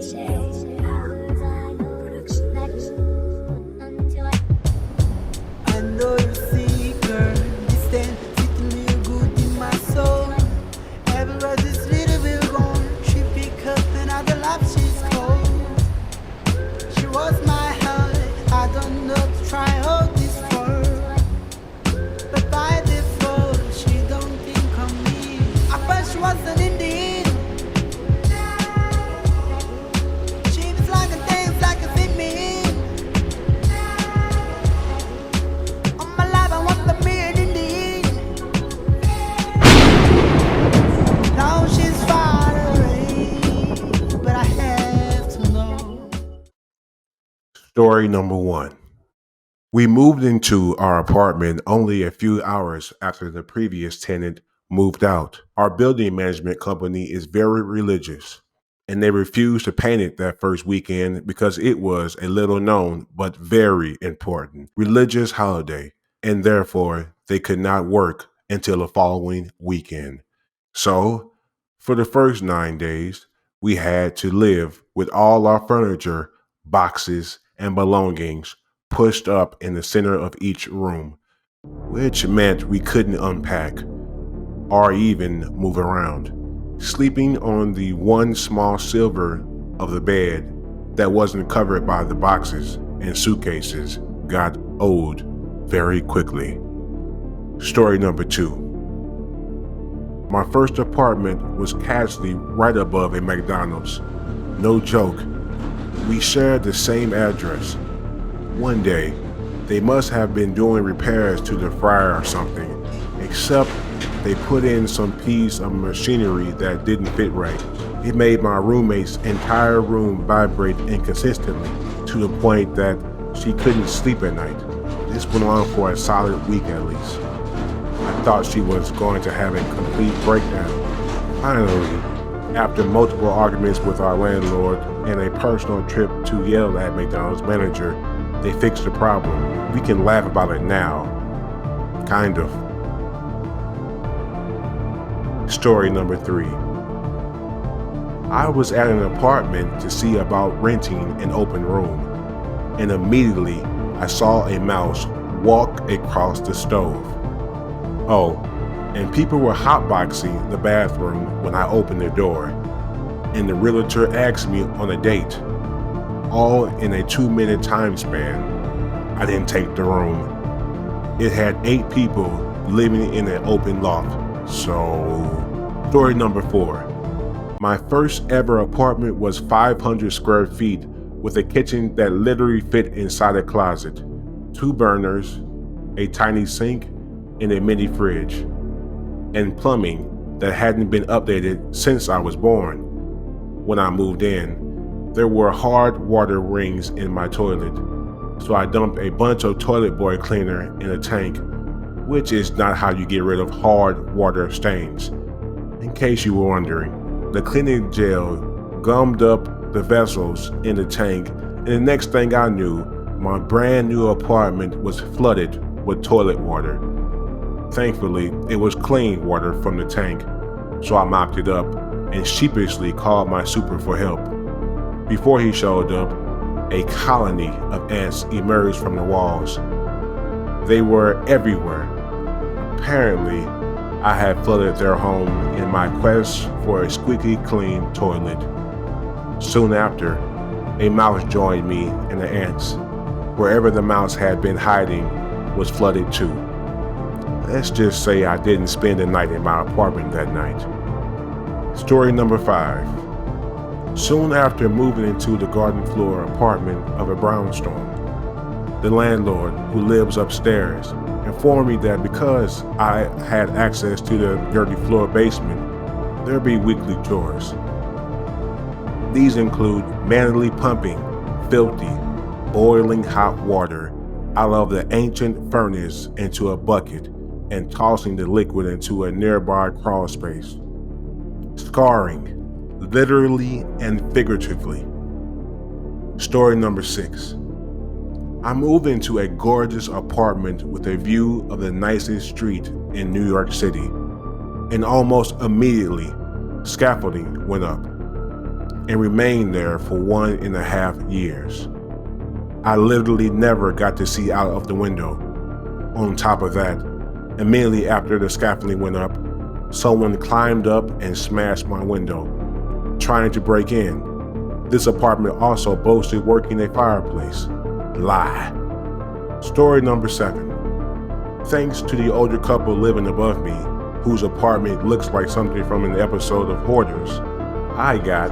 I know you see, girl, this thing sitting real good in my soul. Everywhere this little bit gone, she pick up another lap, she's cold. She was my heart, I don't know to try all this for. But by default, she don't think of me. I thought she wasn't in the end. She was like a dance, like a fit me in. All my life I want the man in the end. Now she's far away, but I have to know. Story number 1. We moved into our apartment only a few hours after the previous tenant moved out. Our building management company is very religious, and they refused to paint it that first weekend because it was a little known but very important religious holiday, and therefore they could not work until the following weekend. So, for the first 9 days, we had to live with all our furniture, boxes, and belongings pushed up in the center of each room, which meant we couldn't unpack or even move around. Sleeping on the one small silver of the bed that wasn't covered by the boxes and suitcases got old very quickly. Story number 2. My first apartment was casually right above a McDonald's. No joke. We shared the same address. One day, they must have been doing repairs to the fryer or something, except they put in some piece of machinery that didn't fit right. It made my roommate's entire room vibrate inconsistently to the point that she couldn't sleep at night. This went on for a solid week at least. I thought she was going to have a complete breakdown. Finally, after multiple arguments with our landlord and a personal trip to yell at McDonald's manager, they fixed the problem. We can laugh about it now. Kind of. Story number 3. I was at an apartment to see about renting an open room, and immediately I saw a mouse walk across the stove. Oh, and people were hotboxing the bathroom when I opened the door, and the realtor asked me on a date, all in a 2-minute time span. I didn't take the room. It had 8 people living in an open loft. So, story number 4. My first ever apartment was 500 square feet with a kitchen that literally fit inside a closet, 2 burners, a tiny sink, and a mini fridge, and plumbing that hadn't been updated since I was born. When I moved in, there were hard water rings in my toilet, so I dumped a bunch of toilet boy cleaner in a tank, which is not how you get rid of hard water stains. In case you were wondering, the cleaning gel gummed up the vessels in the tank, and the next thing I knew, my brand new apartment was flooded with toilet water. Thankfully, it was clean water from the tank, so I mopped it up and sheepishly called my super for help. Before he showed up, a colony of ants emerged from the walls. They were everywhere. Apparently, I had flooded their home in my quest for a squeaky clean toilet. Soon after, a mouse joined me and the ants. Wherever the mouse had been hiding was flooded too. Let's just say I didn't spend the night in my apartment that night. Story number 5. Soon after moving into the garden floor apartment of a brownstone, the landlord, who lives upstairs, informed me that because I had access to the dirty floor basement, there'd be weekly chores. These include manually pumping filthy, boiling hot water out of the ancient furnace into a bucket and tossing the liquid into a nearby crawl space. Scarring, literally and figuratively. Story number 6. I moved into a gorgeous apartment with a view of the nicest street in New York City, and almost immediately, scaffolding went up. and remained there for 1.5 years. I literally never got to see out of the window. On top of that, immediately after the scaffolding went up, someone climbed up and smashed my window, trying to break in. This apartment also boasted working a fireplace. Lie. Story number 7. Thanks to the older couple living above me, whose apartment looks like something from an episode of Hoarders, I got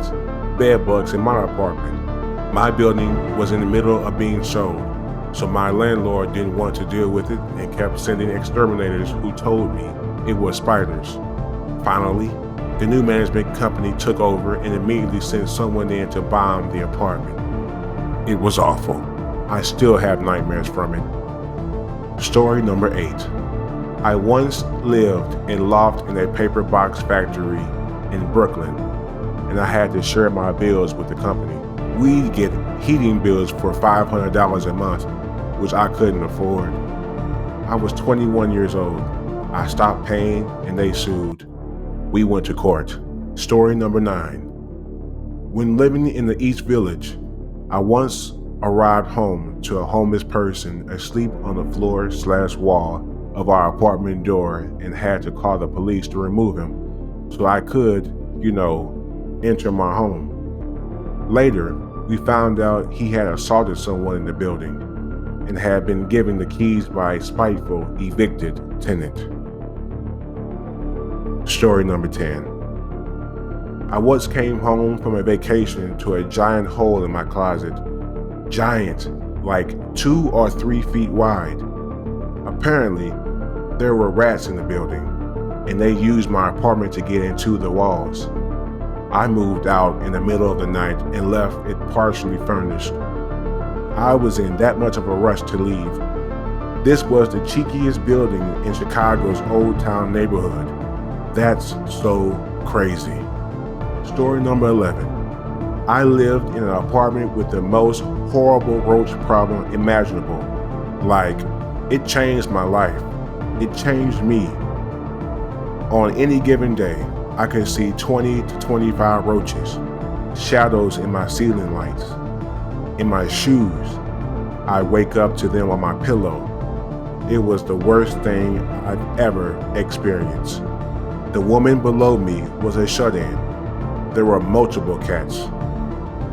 bed bugs in my apartment. My building was in the middle of being sold, so my landlord didn't want to deal with it and kept sending exterminators who told me it was spiders. Finally, the new management company took over and immediately sent someone in to bomb the apartment. It was awful. I still have nightmares from it. Story number 8. I once lived and loft in a paper box factory in Brooklyn, and I had to share my bills with the company. We'd get heating bills for $500 a month, which I couldn't afford. I was 21 years old. I stopped paying and they sued. We went to court. Story number 9. When living in the East Village, I once arrived home to a homeless person asleep on the floor/wall of our apartment door and had to call the police to remove him so I could, enter my home. Later, we found out he had assaulted someone in the building and had been given the keys by a spiteful, evicted tenant. Story number 10. I once came home from a vacation to a giant hole in my closet. Giant, like 2 or 3 feet wide. Apparently, there were rats in the building, and they used my apartment to get into the walls. I moved out in the middle of the night and left it partially furnished. I was in that much of a rush to leave. This was the cheekiest building in Chicago's Old Town neighborhood. That's so crazy. Story number 11. I lived in an apartment with the most horrible roach problem imaginable. Like, it changed my life. It changed me. On any given day, I could see 20 to 25 roaches, shadows in my ceiling lights, in my shoes. I wake up to them on my pillow. It was the worst thing I've ever experienced. The woman below me was a shut-in. There were multiple cats.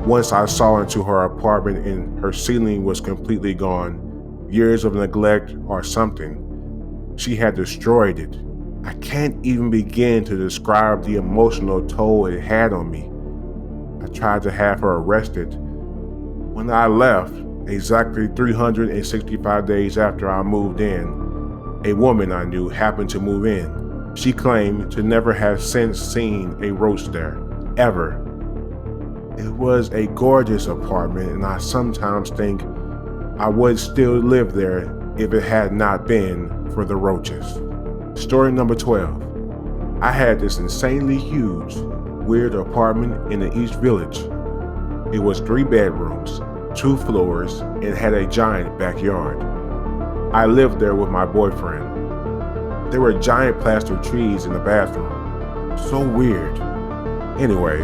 Once I saw into her apartment and her ceiling was completely gone, years of neglect or something. She had destroyed it. I can't even begin to describe the emotional toll it had on me. I tried to have her arrested. When I left, exactly 365 days after I moved in, a woman I knew happened to move in. She claimed to never have since seen a roach there, ever. It was a gorgeous apartment, and I sometimes think I would still live there if it had not been for the roaches. Story number 12. I had this insanely huge, weird apartment in the East Village. It was 3 bedrooms, 2 floors, and had a giant backyard. I lived there with my boyfriend. There were giant plaster trees in the bathroom. So weird. Anyway,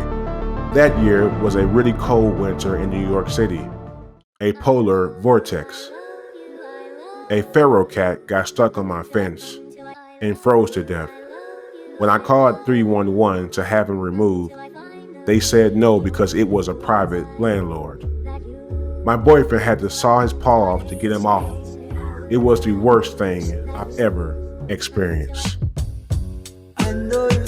that year was a really cold winter in New York City. A polar vortex. A feral cat got stuck on my fence and froze to death. When I called 311 to have him removed, they said no because it was a private landlord. My boyfriend had to saw his paw off to get him off. It was the worst thing I've ever experienced. I know you